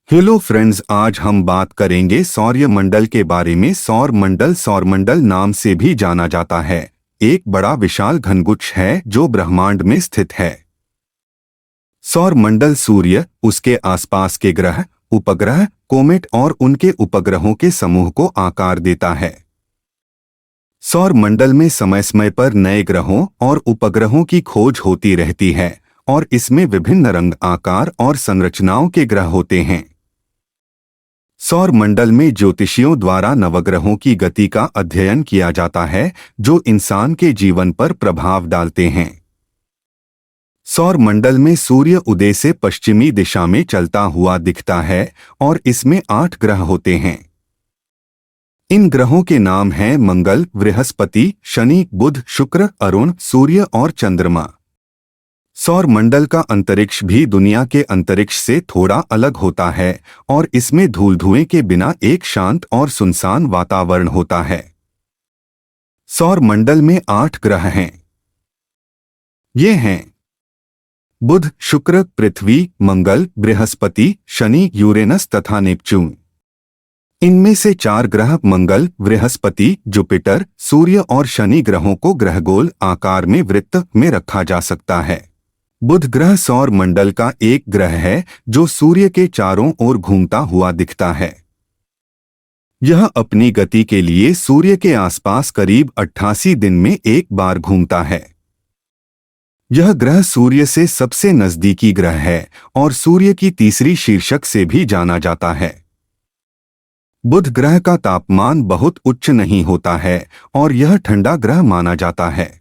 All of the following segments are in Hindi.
हेलो फ्रेंड्स, आज हम बात करेंगे सौरमंडल के बारे में। सौरमंडल नाम से भी जाना जाता है, एक बड़ा विशाल घनगुच्छ है जो ब्रह्मांड में स्थित है। सौरमंडल सूर्य, उसके आसपास के ग्रह, उपग्रह, कोमेट और उनके उपग्रहों के समूह को आकार देता है। सौरमंडल में समय समय पर नए ग्रहों और उपग्रहों की खोज होती रहती है और इसमें विभिन्न रंग, आकार और संरचनाओं के ग्रह होते हैं। सौरमंडल में ज्योतिषियों द्वारा नवग्रहों की गति का अध्ययन किया जाता है जो इंसान के जीवन पर प्रभाव डालते हैं। सौरमंडल में सूर्य उदय से पश्चिमी दिशा में चलता हुआ दिखता है और इसमें 8 ग्रह होते हैं। इन ग्रहों के नाम हैं मंगल, बृहस्पति, शनि, बुध, शुक्र, अरुण, सूर्य और चंद्रमा। सौरमंडल का अंतरिक्ष भी दुनिया के अंतरिक्ष से थोड़ा अलग होता है और इसमें धूल धुएं के बिना एक शांत और सुनसान वातावरण होता है। सौरमंडल में 8 ग्रह हैं। ये हैं बुध, शुक्र, पृथ्वी, मंगल, बृहस्पति, शनि, यूरेनस तथा नेपच्यून। इनमें से 4 ग्रह मंगल, बृहस्पति, जुपिटर, सूर्य और शनि ग्रहों को ग्रहगोल आकार में वृत्त में रखा जा सकता है। बुध ग्रह सौरमंडल का एक ग्रह है जो सूर्य के चारों ओर घूमता हुआ दिखता है। यह अपनी गति के लिए सूर्य के आसपास करीब 88 दिन में एक बार घूमता है। यह ग्रह सूर्य से सबसे नजदीकी ग्रह है और सूर्य की तीसरी शीर्षक से भी जाना जाता है। बुध ग्रह का तापमान बहुत उच्च नहीं होता है और यह ठंडा ग्रह माना जाता है।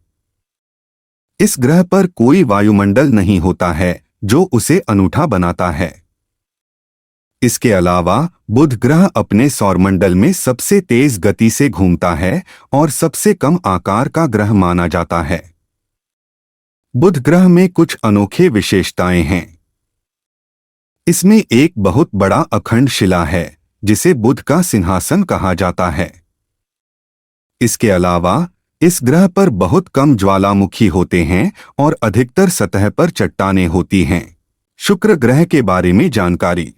इस ग्रह पर कोई वायुमंडल नहीं होता है जो उसे अनूठा बनाता है। इसके अलावा बुध ग्रह अपने सौरमंडल में सबसे तेज गति से घूमता है और सबसे कम आकार का ग्रह माना जाता है। बुध ग्रह में कुछ अनोखे विशेषताएं हैं। इसमें एक बहुत बड़ा अखंड शिला है जिसे बुध का सिंहासन कहा जाता है। इसके अलावा इस ग्रह पर बहुत कम ज्वालामुखी होते हैं और अधिकतर सतह पर चट्टानें होती हैं। शुक्र ग्रह के बारे में जानकारी।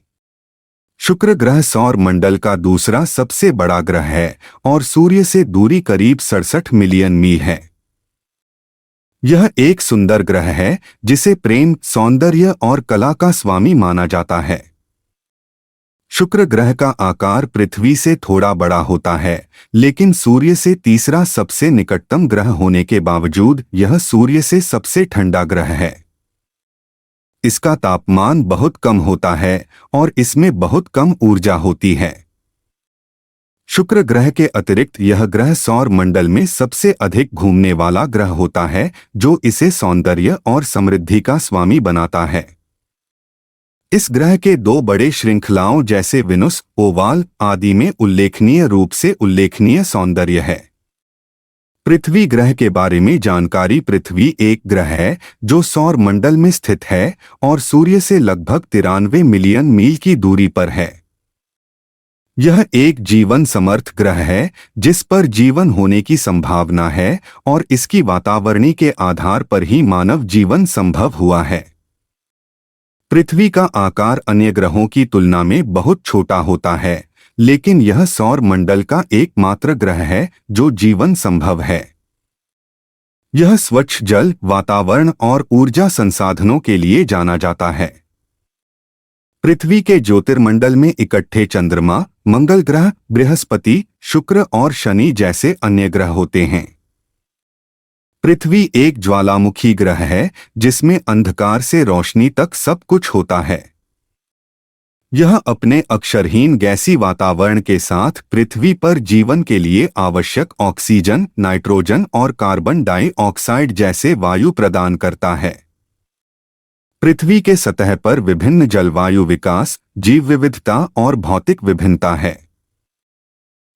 शुक्र ग्रह सौरमंडल का दूसरा सबसे बड़ा ग्रह है और सूर्य से दूरी करीब 67 मिलियन मील है। यह एक सुंदर ग्रह है जिसे प्रेम, सौंदर्य और कला का स्वामी माना जाता है। शुक्र ग्रह का आकार पृथ्वी से थोड़ा बड़ा होता है, लेकिन सूर्य से तीसरा सबसे निकटतम ग्रह होने के बावजूद यह सूर्य से सबसे ठंडा ग्रह है। इसका तापमान बहुत कम होता है और इसमें बहुत कम ऊर्जा होती है। शुक्र ग्रह के अतिरिक्त यह ग्रह सौरमंडल में सबसे अधिक घूमने वाला ग्रह होता है जो इसे सौंदर्य और समृद्धि का स्वामी बनाता है। इस ग्रह के 2 बड़े श्रृंखलाओं जैसे विनुस, ओवाल आदि में उल्लेखनीय रूप से उल्लेखनीय सौंदर्य है। पृथ्वी ग्रह के बारे में जानकारी। पृथ्वी एक ग्रह है जो सौरमंडल में स्थित है और सूर्य से लगभग 93 मिलियन मील की दूरी पर है। यह एक जीवन समर्थ ग्रह है जिस पर जीवन होने की संभावना है और इसकी वातावरणी के आधार पर ही मानव जीवन संभव हुआ है। पृथ्वी का आकार अन्य ग्रहों की तुलना में बहुत छोटा होता है, लेकिन यह सौरमंडल का एकमात्र ग्रह है जो जीवन संभव है। यह स्वच्छ जल, वातावरण और ऊर्जा संसाधनों के लिए जाना जाता है। पृथ्वी के ज्योतिर्मंडल में इकट्ठे चंद्रमा, मंगल ग्रह, बृहस्पति, शुक्र और शनि जैसे अन्य ग्रह होते हैं। पृथ्वी एक ज्वालामुखी ग्रह है जिसमें अंधकार से रोशनी तक सब कुछ होता है। यह अपने अक्षरहीन गैसी वातावरण के साथ पृथ्वी पर जीवन के लिए आवश्यक ऑक्सीजन, नाइट्रोजन और कार्बन डाइऑक्साइड जैसे वायु प्रदान करता है। पृथ्वी के सतह पर विभिन्न जलवायु विकास, जीव विविधता और भौतिक विभिन्नता है।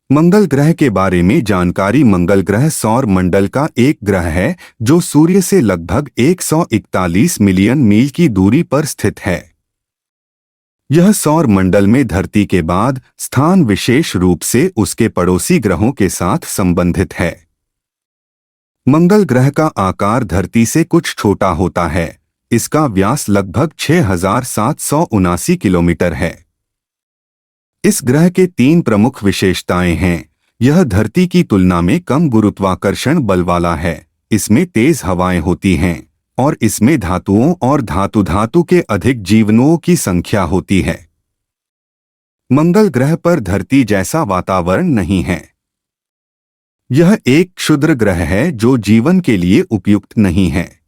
मंगल ग्रह के बारे में जानकारी। मंगल ग्रह सौरमंडल का एक ग्रह है जो सूर्य से लगभग 141 मिलियन मील की दूरी पर स्थित है। यह सौरमंडल में धरती के बाद स्थान विशेष रूप से उसके पड़ोसी ग्रहों के साथ संबंधित है। मंगल ग्रह का आकार धरती से कुछ छोटा होता है। इसका व्यास लगभग 6779 किलोमीटर है। इस ग्रह के 3 प्रमुख विशेषताएं हैं। यह धरती की तुलना में कम गुरुत्वाकर्षण बल वाला है, इसमें तेज हवाएं होती हैं और इसमें धातुओं और धातु के अधिक जीवाणुओं की संख्या होती है। मंगल ग्रह पर धरती जैसा वातावरण नहीं है। यह एक क्षुद्र ग्रह है जो जीवन के लिए उपयुक्त नहीं है।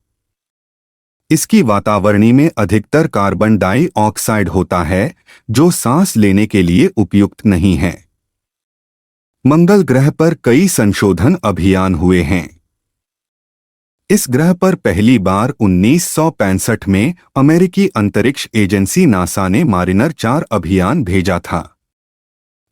इसकी वातावरणी में अधिकतर कार्बन डाइऑक्साइड होता है जो सांस लेने के लिए उपयुक्त नहीं है। मंगल ग्रह पर कई संशोधन अभियान हुए हैं। इस ग्रह पर पहली बार 1965 में अमेरिकी अंतरिक्ष एजेंसी नासा ने मारिनर 4 अभियान भेजा था।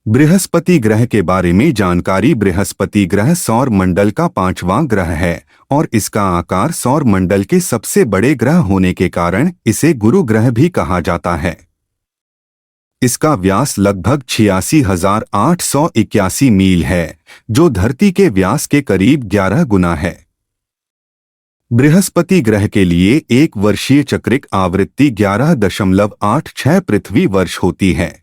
बृहस्पति ग्रह के बारे में जानकारी। बृहस्पति ग्रह सौर मंडल का 5वां ग्रह है और इसका आकार सौर मंडल के सबसे बड़े ग्रह होने के कारण इसे गुरु ग्रह भी कहा जाता है। इसका व्यास लगभग 86,881 मील है, जो धरती के व्यास के करीब 11 गुना है। बृहस्पति ग्रह के लिए एक वर्षीय चक्रिक आवृत्ति 11.86 पृथ्वी वर्ष होती है।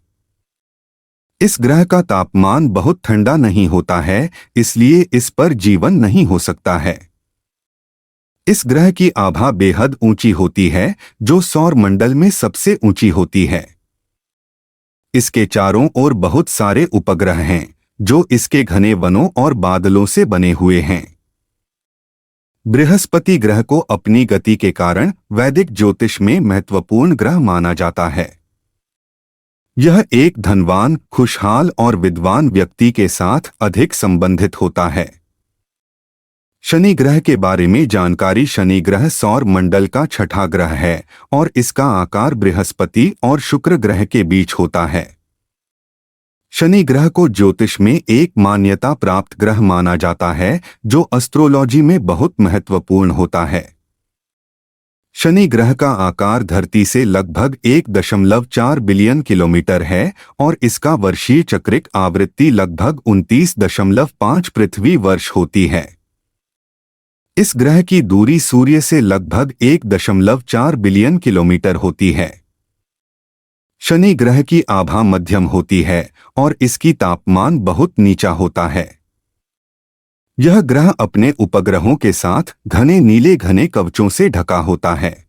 इस ग्रह का तापमान बहुत ठंडा नहीं होता है, इसलिए इस पर जीवन नहीं हो सकता है। इस ग्रह की आभा बेहद ऊंची होती है, जो सौर मंडल में सबसे ऊंची होती है। इसके चारों ओर बहुत सारे उपग्रह हैं, जो इसके घने वनों और बादलों से बने हुए हैं। बृहस्पति ग्रह को अपनी गति के कारण वैदिक ज्योतिष में महत्वपूर्ण ग्रह माना जाता है। यह एक धनवान, खुशहाल और विद्वान व्यक्ति के साथ अधिक संबंधित होता है। शनि ग्रह के बारे में जानकारी। शनि ग्रह सौर मंडल का 6ठा ग्रह है और इसका आकार बृहस्पति और शुक्र ग्रह के बीच होता है। शनि ग्रह को ज्योतिष में एक मान्यता प्राप्त ग्रह माना जाता है, जो एस्ट्रोलॉजी में बहुत महत्वपूर्ण होता है। शनि ग्रह का आकार धरती से लगभग 1.4 बिलियन किलोमीटर है और इसका वर्षीय चक्रिक आवृत्ति लगभग 29.5 पृथ्वी वर्ष होती है। इस ग्रह की दूरी सूर्य से लगभग 1.4 बिलियन किलोमीटर होती है। शनि ग्रह की आभा मध्यम होती है और इसकी तापमान बहुत नीचा होता है। यह ग्रह अपने उपग्रहों के साथ घने नीले घने कवचों से ढका होता है।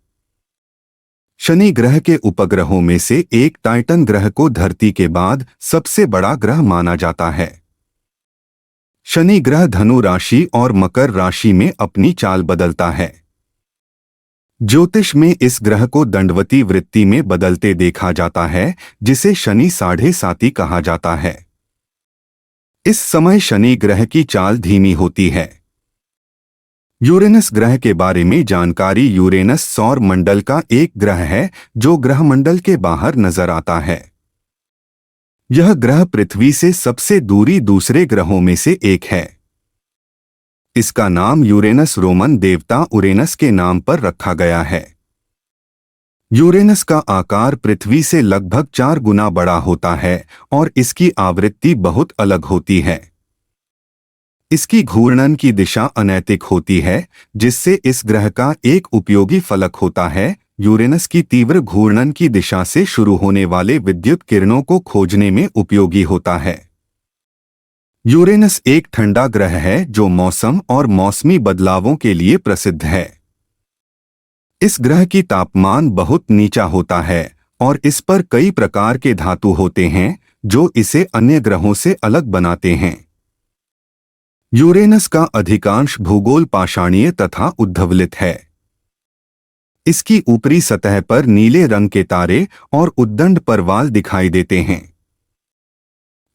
शनि ग्रह के उपग्रहों में से एक टाइटन ग्रह को धरती के बाद सबसे बड़ा ग्रह माना जाता है। शनि ग्रह धनु राशि और मकर राशि में अपनी चाल बदलता है। ज्योतिष में इस ग्रह को दंडवती वृत्ति में बदलते देखा जाता है, जिसे शनि साढ़े साती कहा जाता है। इस समय शनि ग्रह की चाल धीमी होती है। यूरेनस ग्रह के बारे में जानकारी। यूरेनस सौर मंडल का एक ग्रह है जो ग्रहमंडल के बाहर नजर आता है। यह ग्रह पृथ्वी से सबसे दूरी दूसरे ग्रहों में से एक है। इसका नाम यूरेनस रोमन देवता उरेनस के नाम पर रखा गया है। यूरेनस का आकार पृथ्वी से लगभग 4 गुना बड़ा होता है और इसकी आवृत्ति बहुत अलग होती है। इसकी घूर्णन की दिशा अनैतिक होती है, जिससे इस ग्रह का एक उपयोगी फलक होता है। यूरेनस की तीव्र घूर्णन की दिशा से शुरू होने वाले विद्युत किरणों को खोजने में उपयोगी होता है। यूरेनस एक ठंडा ग्रह है जो मौसम और मौसमी बदलावों के लिए प्रसिद्ध है। इस ग्रह की तापमान बहुत नीचा होता है और इस पर कई प्रकार के धातु होते हैं जो इसे अन्य ग्रहों से अलग बनाते हैं। यूरेनस का अधिकांश भूगोल पाषाणीय तथा उद्दवलित है। इसकी ऊपरी सतह पर नीले रंग के तारे और उद्दंड परवाल दिखाई देते हैं।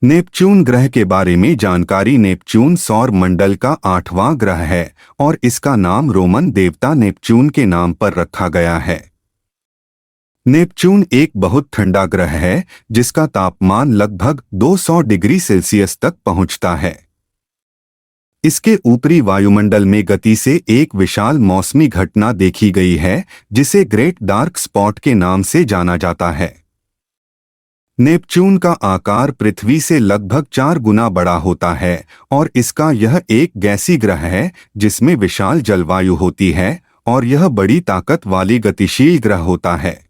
नेपच्यून ग्रह के बारे में जानकारी। नेपच्यून सौर मंडल का 8वां ग्रह है और इसका नाम रोमन देवता नेपच्यून के नाम पर रखा गया है। नेपच्यून एक बहुत ठंडा ग्रह है जिसका तापमान लगभग 200 डिग्री सेल्सियस तक पहुंचता है। इसके ऊपरी वायुमंडल में गति से एक विशाल मौसमी घटना देखी गई है जिसे ग्रेट डार्क स्पॉट के नाम से जाना जाता है। नेपच्यून का आकार पृथ्वी से लगभग 4 गुना बड़ा होता है और इसका यह एक गैसीय ग्रह है जिसमें विशाल जलवायु होती है और यह बड़ी ताकत वाली गतिशील ग्रह होता है।